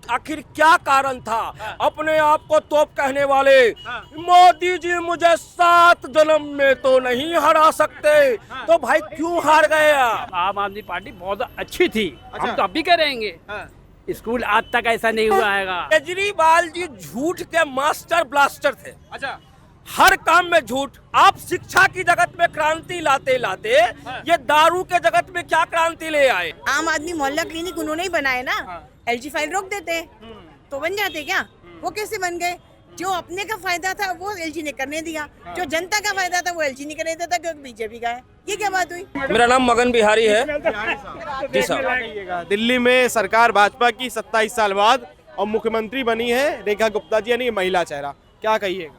आखिर क्या कारण था? अपने आप को तोप कहने वाले मोदी जी मुझे 7 जन्म में तो नहीं हरा सकते, तो भाई क्यों हार गए आप? आम आदमी पार्टी बहुत अच्छी थी। हम तो अब भी करेंगे। स्कूल आज तक ऐसा नहीं हुआ हैगा। केजरीवाल जी झूठ के मास्टर ब्लास्टर थे। अच्छा, हर काम में झूठ। आप शिक्षा की जगत में क्रांति लाते लाते ये दारू के जगत में क्या क्रांति ले आए? आम आदमी मोहल्ला क्लिनिक उन्होंने ही बनाए ना। LG फाइल रोक देते तो बन जाते क्या? वो कैसे बन गए? जो अपने का फायदा था वो LG ने करने दिया, जो जनता का फायदा था वो LG नहीं करने देता क्योंकि बीजेपी का है। ये क्या बात हुई? मेरा नाम मगन बिहारी है। जी साहब। कहिएगा, दिल्ली में सरकार भाजपा की 27 साल बाद और मुख्यमंत्री बनी है रेखा गुप्ता जी, यानी महिला चेहरा, क्या कहिएगा?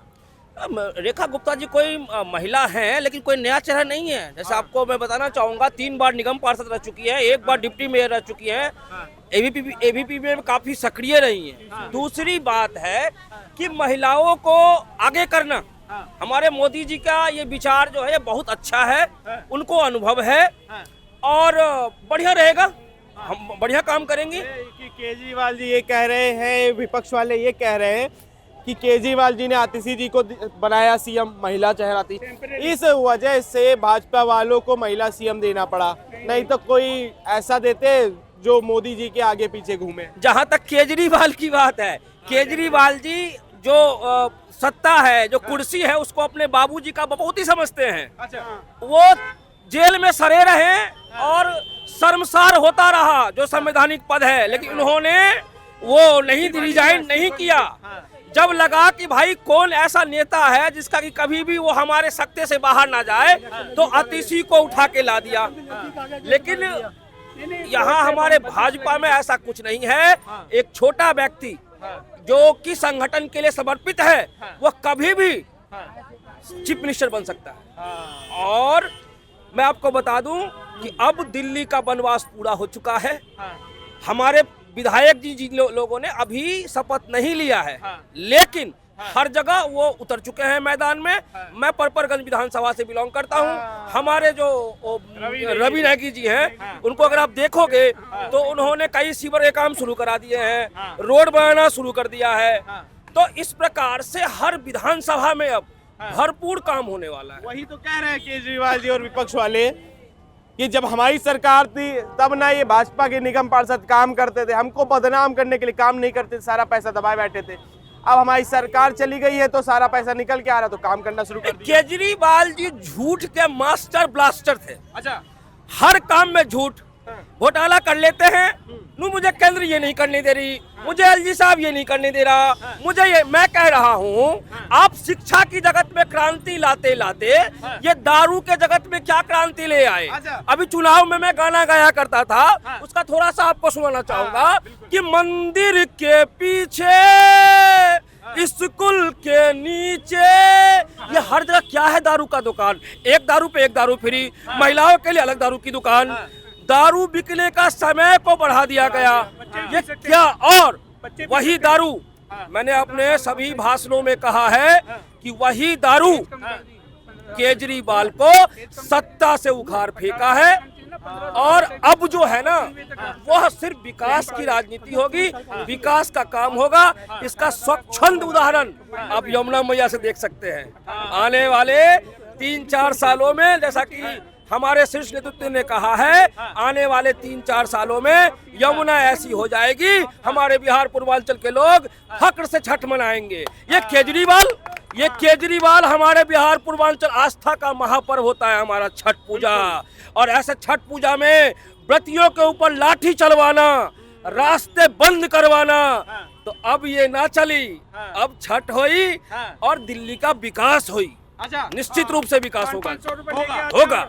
रेखा गुप्ता जी कोई महिला हैं, लेकिन कोई नया चेहरा नहीं है। जैसे आपको मैं बताना चाहूंगा, 3 बार निगम पार्षद रह चुकी है, 1 बार डिप्टी मेयर रह चुकी है, एबीपी में काफी सक्रिय रही है। दूसरी बात है कि महिलाओं को आगे करना, हमारे मोदी जी का ये विचार जो है बहुत अच्छा है, उनको अनुभव है और बढ़िया रहेगा, हम बढ़िया काम करेंगे। कि केजरीवाल जी ये कह रहे हैं, विपक्ष वाले ये कह रहे हैं कि केजरीवाल जी ने आतिशी जी को बनाया सीएम, महिला चेहरा थी, इस वजह से भाजपा वालों को महिला सीएम देना पड़ा, नहीं तो कोई ऐसा देते जो मोदी जी के आगे पीछे घूमे। जहां तक केजरीवाल की बात है, केजरीवाल जी जो सत्ता है, जो कुर्सी है, उसको अपने बाबूजी का बहुत ही समझते हैं। अच्छा, वो जेल में सड़े रहे और शर्मसार होता रहा जो संवैधानिक पद है, लेकिन उन्होंने वो नहीं रिजाइन नहीं किया। जब लगा कि भाई कौन ऐसा नेता है जिसका कि कभी भी वो हमारे सत्ते से बाहर ना जाए, तो आतिशी को उठा के ला दिया। लेकिन यहाँ हमारे भाजपा में ऐसा कुछ नहीं है। एक छोटा व्यक्ति जो कि संगठन के लिए समर्पित है, वो कभी भी चीफ मिनिस्टर बन सकता है। और मैं आपको बता दूं कि अब दिल्ली का वनवास पूरा हो चुका है। हमारे विधायक जी लोगों ने अभी शपथ नहीं लिया है, लेकिन हर जगह वो उतर चुके हैं मैदान में। मैं परपरगंज विधानसभा से बिलोंग करता हूं। हमारे जो रवि नेगी जी हैं, उनको अगर आप देखोगे तो उन्होंने कई सीवर के काम शुरू करा दिए हैं, रोड बनाना शुरू कर दिया है। तो इस प्रकार से हर विधानसभा में अब भरपूर काम होने वाला है। वही तो कह रहे हैं केजरीवाल जी और विपक्ष वाले कि जब हमारी सरकार थी तब ना ये भाजपा के निगम पार्षद काम करते थे, हमको बदनाम करने के लिए काम नहीं करते थे, सारा पैसा दबाए बैठे थे। अब हमारी सरकार चली गई है तो सारा पैसा निकल के आ रहा, तो काम करना शुरू कर दिया। केजरीवाल जी झूठ के मास्टर ब्लास्टर थे। अच्छा, हर काम में झूठ, घोटाला कर लेते हैं। मुझे केंद्र ये नहीं करने दे रही, मुझे LG साहब ये नहीं करने दे रहा, मुझे ये, मैं कह रहा हूँ आप शिक्षा की जगत में क्रांति लाते लाते ये दारू के जगत में क्या क्रांति ले आए? अभी चुनाव में मैं गाना गाया करता था, उसका थोड़ा सा आपको सुनाना चाहूंगा कि मंदिर के पीछे, स्कूल के नीचे, ये हर जगह क्या है? दारू का दुकान, एक दारू पे एक दारू फ्री, महिलाओं के लिए अलग दारू की दुकान, दारू बिकने का समय को बढ़ा दिया गया। ये क्या? और वही दारू, मैंने अपने सभी भाषणों में कहा है कि वही दारू केजरीवाल को सत्ता से उखाड़ फेंका है। और अब जो है ना, वह सिर्फ विकास की राजनीति होगी, विकास का काम होगा। इसका स्वच्छंद उदाहरण आप यमुना मैया से देख सकते हैं। आने वाले 3-4 सालों में, जैसा कि हमारे शीर्ष नेतृत्व ने कहा है, आने वाले 3-4 सालों में यमुना ऐसी हो जाएगी, हमारे बिहार पूर्वांचल के लोग फक्र से छठ मनाएंगे। ये केजरीवाल हमारे बिहार पूर्वांचल आस्था का महापर्व होता है हमारा छठ पूजा। और ऐसे छठ पूजा में व्रतियों के ऊपर लाठी चलवाना, रास्ते बंद करवाना, तो अब ये ना चली। अब छठ हुई और दिल्ली का विकास हुई। अच्छा, निश्चित रूप से विकास होगा।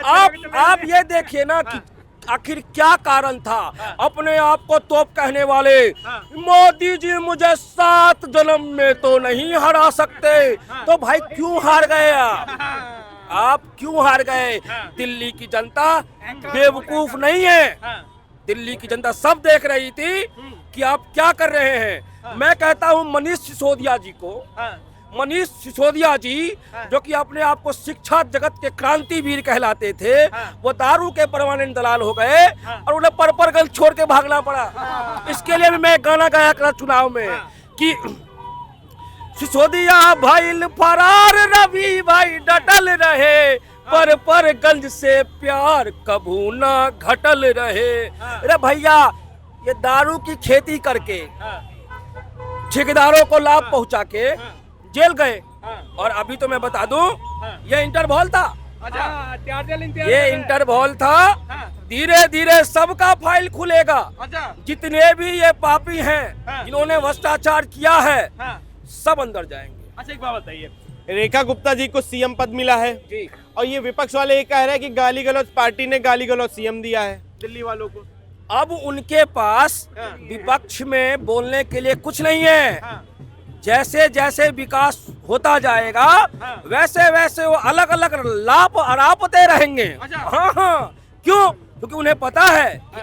आप ये देखिए ना कि आखिर क्या कारण था? अपने आप को तोप कहने वाले मोदी जी मुझे 7 जन्म में तो नहीं हरा सकते, तो भाई क्यों हार गए आप क्यों हार गए? दिल्ली की जनता बेवकूफ नहीं है। दिल्ली की जनता सब देख रही थी कि आप क्या कर रहे हैं। मैं कहता हूं मनीष सिसोदिया जी को, मनीष सिसोदिया जी जो कि अपने आप को शिक्षा जगत के क्रांतिवीर कहलाते थे, वो दारू के परमानेंट दलाल हो गए और उन्हें परपरगंज छोड़ के भागना पड़ा। इसके लिए भी मैं गाना गाया करा चुनाव में कि सिसोदिया भाई फरार, रवि भाई डटल रहे, पर गंज से प्यार कभू ना घटल रहे। अरे भैया, ये दारू की खेती करके ठेकेदारों को लाभ पहुंचा के जेल गए, और अभी तो मैं बता दूं ये इंटरवॉल था, ये इंटरवॉल था। धीरे धीरे सबका फाइल खुलेगा, जितने भी ये पापी हैं जिन्होंने भ्रष्टाचार किया है सब अंदर जाएंगे। अच्छा, एक बात बताइए, रेखा गुप्ता जी को सीएम पद मिला है जी, और ये विपक्ष वाले ये कह रहे हैं कि गाली गलौज पार्टी ने गाली गलौज सीएम दिया है दिल्ली वालों को। अब उनके पास विपक्ष में बोलने के लिए कुछ नहीं है। जैसे जैसे विकास होता जाएगा वैसे वैसे वो अलग अलग लाभ अरापते रहेंगे। हाँ हाँ, क्यों? क्योंकि उन्हें पता है कि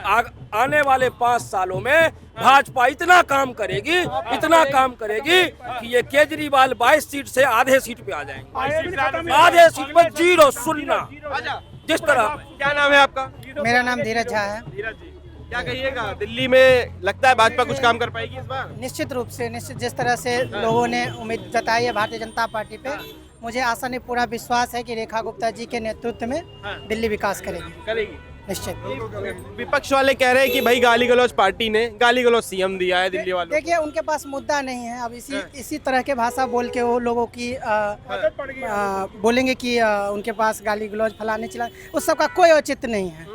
आने वाले 5 सालों में भाजपा इतना काम करेगी, इतना काम करेगी कि ये केजरीवाल 22 सीट से आधे सीट पे आ जाएंगे, आधे सीट पे 0 शून्य। जिस तरह, क्या नाम है आपका? मेरा नाम धीरज झा है। धीरज जी, क्या कहिएगा, दिल्ली में लगता है भाजपा कुछ काम कर पाएगी इस बार? निश्चित रूप से, निश्चित जिस तरह से लोगों ने उम्मीद जताई है भारतीय जनता पार्टी पे, मुझे आशा नहीं पूरा विश्वास है कि रेखा गुप्ता जी के नेतृत्व में दिल्ली विकास करेगी। निश्चित। विपक्ष वाले कह रहे हैं कि भाई गाली गलौज पार्टी ने गाली गलौज सीएम दिया है दिल्ली वालों। देखिए, उनके पास मुद्दा नहीं है। अब इसी तरह के भाषा बोल के वो लोगों की बोलेंगे कि उनके पास गाली गलौज फलाने चला, उस सब का कोई औचित्य नहीं है।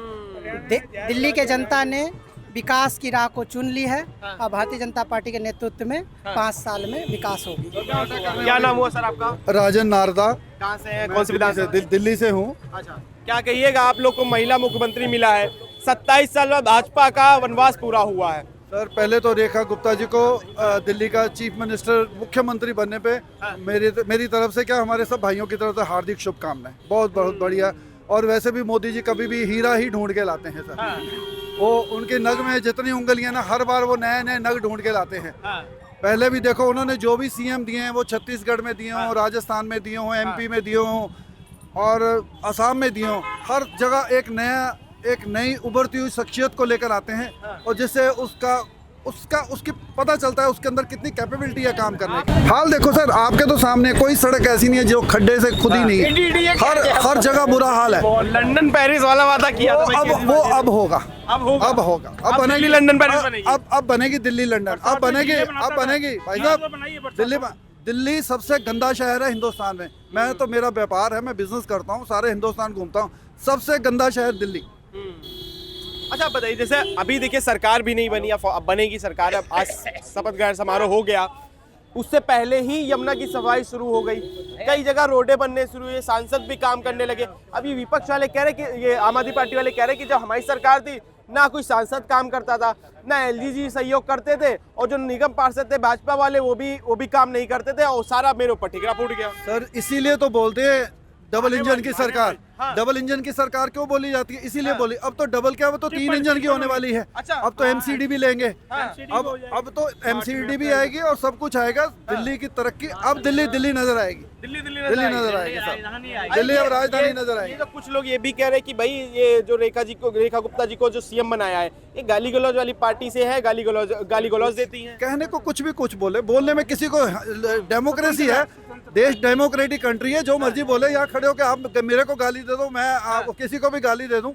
दिल्ली के जनता ने विकास की राह को चुन ली है और भारतीय जनता पार्टी के नेतृत्व में 5 साल में विकास होगी। क्या नाम हुआ सर आपका? राजन नारदा। कहाँ से हैं? कौन सी विधानसभा? दिल्ली से हूँ। अच्छा, क्या कहिएगा, आप लोग को महिला मुख्यमंत्री मिला है, 27 साल बाद भाजपा का वनवास पूरा हुआ है। सर, पहले तो रेखा गुप्ता जी को दिल्ली का चीफ मिनिस्टर मुख्यमंत्री बनने पे मेरी तरफ से, क्या हमारे सब भाइयों की तरफ से हार्दिक शुभकामनाएं। बहुत बहुत बढ़िया। और वैसे भी मोदी जी कभी भी हीरा ही ढूंढ के लाते हैं सर। वो उनके नग में जितनी उंगलियां ना, हर बार वो नए नए नग ढूंढ के लाते हैं। पहले भी देखो, उन्होंने जो भी सीएम दिए हैं वो छत्तीसगढ़ में दिए हों, राजस्थान में दिए हों, एमपी में दिए हों और असम में दिए हों, हर जगह एक नई उभरती हुई शख्सियत को लेकर आते हैं, और जिससे उसकी पता चलता है उसके अंदर कितनी कैपेबिलिटी है काम करने की। हाल देखो सर, आपके तो सामने कोई सड़क ऐसी नहीं है जो खड्डे से खुदी नहीं है, हर जगह बुरा हाल है। लंदन पेरिस वाला वादा किया था, अब होगा। अब बनेगी लंदन पेरिस बनेगी। अब बनेगी दिल्ली लंदन, अब बनेगी भाई साहब। दिल्ली सबसे गंदा शहर है हिंदुस्तान में। मैं तो, मेरा व्यापार है, मैं बिजनेस करता हूँ, सारे हिंदुस्तान घूमता हूँ, सबसे गंदा शहर दिल्ली। अच्छा, बताइए, जैसे अभी देखिए सरकार भी नहीं बनी, अब बनेगी सरकार। अब आज शपथ ग्रहण समारोह हो गया, उससे पहले ही यमुना की सफाई शुरू हो गई, कई जगह रोडें बनने शुरू हुई, सांसद भी काम करने लगे। अभी विपक्ष वाले कह रहे कि, ये आम आदमी पार्टी वाले कह रहे कि जब हमारी सरकार थी ना कोई सांसद काम करता था, ना एलजी जी सहयोग करते थे, और जो निगम पार्षद थे भाजपा वाले वो भी काम नहीं करते थे, और सारा मेरे ऊपर ठिकरा फूट गया। सर, इसीलिए तो बोलते हैं डबल इंजन की सरकार। डबल इंजन की सरकार क्यों बोली जाती है? इसीलिए बोली। अब तो डबल क्या, वो तो 3 इंजन की होने वाली है। अब तो एमसीडी भी लेंगे, अब तो एमसीडी भी आएगी और सब कुछ आएगा। दिल्ली की तरक्की, अब दिल्ली नजर आएगी, दिल्ली नजर आएगी सब। दिल्ली अब राजधानी नजर आएगी। तो कुछ लोग ये भी कह रहे हैं कि भाई ये जो रेखा गुप्ता जी को जो सीएम बनाया है, ये गाली गलौज वाली पार्टी से है, गाली गलौज देती है। कहने को कुछ भी कुछ बोलने में किसी को, डेमोक्रेसी है, देश डेमोक्रेटिक कंट्री है, जो मर्जी बोले। यहाँ खड़े होकर आप मेरे को गाली दे दो, मैं आपको किसी को भी गाली दे दूं।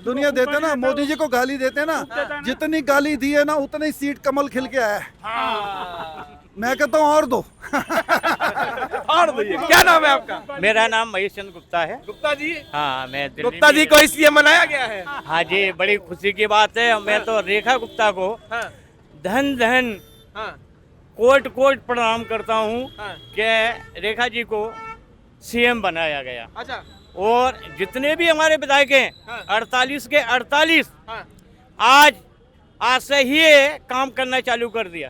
दुनिया देते ना, मोदी जी को गाली देते ना, जितनी गाली दी है ना उतनी सीट कमल खिल के आया है। मैं कहता हूँ और दो। और दो। क्या नाम है आपका? मेरा नाम महेश चंद्र गुप्ता है। गुप्ता जी? हाँ, मैं गुप्ता जी को सीएम बनाया गया है। हाँ जी, बड़ी खुशी की बात है। मैं तो रेखा गुप्ता को धन कोट प्रणाम करता हूँ कि रेखा जी को सीएम बनाया गया। अच्छा। और जितने भी हमारे विधायक हैं 48 के 48 आज से ही काम करना चालू कर दिया।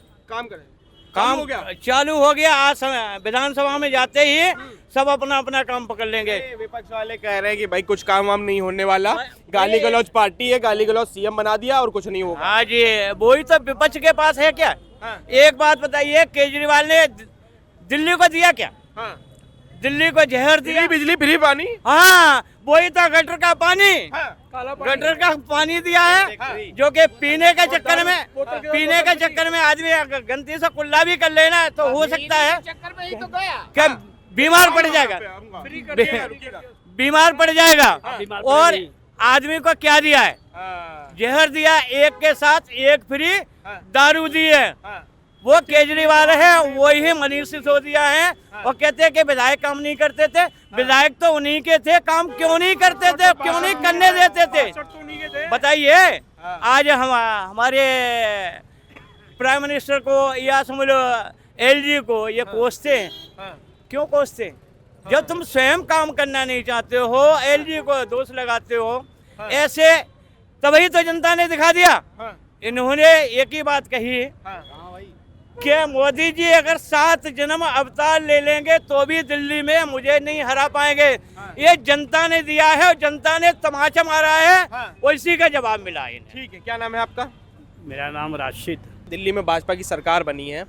काम चालू हो गया। आज विधानसभा में जाते ही सब अपना अपना काम पकड़ लेंगे। विपक्ष वाले कह रहे हैं कि भाई कुछ काम वाम नहीं होने वाला, गाली गलौज पार्टी है, गाली गलौज सीएम बना दिया और कुछ नहीं होगा। हाँ जी, वही तो विपक्ष के पास है क्या? एक बात बताइए, केजरीवाल ने दिल्ली को दिया क्या? हाँ। दिल्ली को जहर दिया। फ्री बिजली फ्री पानी। हाँ, वही था गटर का पानी। हाँ। गटर का पानी दिया है जो कि पीने के चक्कर में आदमी अगर गलती से कुल्ला भी कर लेना तो हो सकता है क्या बीमार पड़ जाएगा, बीमार पड़ जाएगा। और आदमी को क्या दिया है? जहर दिया, एक के साथ एक फ्री दारू दी है। वो केजरीवाल है, वही मनीष सिसोदिया है। और कहते हैं कि विधायक काम नहीं करते थे। विधायक तो उन्हीं के थे, काम क्यों नहीं करते थे, क्यों नहीं करने देते थे? बताइए। आज हमारे प्राइम मिनिस्टर को या समझ लो एलजी को ये कोसते हैं। क्यों कोसते हैं? जब तुम स्वयं काम करना नहीं चाहते हो, एलजी को दोष लगाते हो। ऐसे तभी तो जनता ने दिखा दिया। इन्होंने एक ही बात कही कि मोदी जी अगर 7 जन्म अवतार ले लेंगे तो भी दिल्ली में मुझे नहीं हरा पाएंगे। ये जनता ने दिया है और जनता ने तमाचा मारा है, उसी का जवाब मिला है। ठीक है, क्या नाम है आपका? मेरा नाम राशिद। दिल्ली में भाजपा की सरकार बनी है,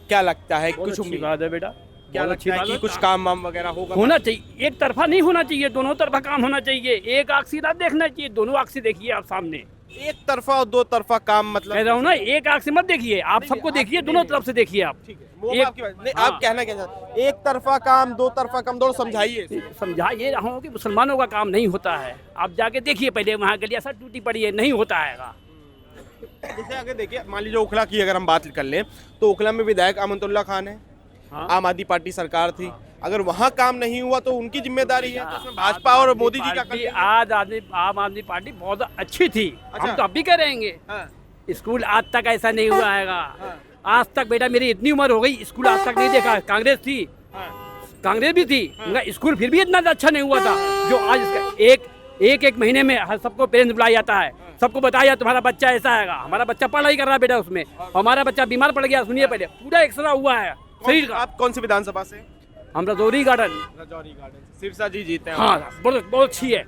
क्या लगता है? कुछ अच्छी बात है बेटा, क्या लगता है कि कुछ काम वाम वगैरह होगा? होना चाहिए। एक तरफा नहीं होना चाहिए, दोनों तरफा काम होना चाहिए। एक आंख सीधा देखना चाहिए, दोनों आंख से देखिए आप सामने। एक तरफा और दो तरफा काम मतलब कह रहा हूँ ना, एक आंख से मत देखिए, आप सबको देखिए, दोनों तरफ से देखिए आप। ठीक है, वो आपकी बात नहीं, आप कहना क्या चाहते हैं? एक तरफा काम, दो तरफा काम, दोनों समझाइए। समझा ये रहा हूँ कि मुसलमानों का काम नहीं होता है। आप जाके देखिए पहले, वहाँ गलियां सब टूटी पड़ी है, नहीं होता है। जैसे अगर देखिए, मान लीजिए ओखला की अगर हम बात कर लें तो ओखला में विधायक अमनतुल्ला खान है। हाँ। आम आदमी पार्टी सरकार थी, अगर वहाँ काम नहीं हुआ तो उनकी जिम्मेदारी है। तो उसमें भाजपा और मोदी जी का आम आदमी पार्टी बहुत अच्छी थी। अच्छा। हम तो अब भी कह रहेंगे। हाँ। स्कूल आज तक ऐसा नहीं हुआ है। आज तक बेटा मेरी इतनी उम्र हो गई, स्कूल आज तक नहीं देखा। कांग्रेस थी, कांग्रेस भी थी, उनका स्कूल फिर भी इतना अच्छा नहीं हुआ था जो आज इसका। एक महीने में हर सबको पेरेंट्स बुलाया जाता है, सबको बताया तुम्हारा बच्चा ऐसा है। हमारा बच्चा पढ़ाई कर रहा है बेटा उसमें, हमारा बच्चा बीमार पड़ गया। सुनिए पहले, पूरा एक्सरा हुआ है शरीर का। आप कौन सी विधानसभा से? हम रजौरी गार्डन। रजौरी गार्डन। सिरसा जी जीते हैं। हाँ, बहुत अच्छी है।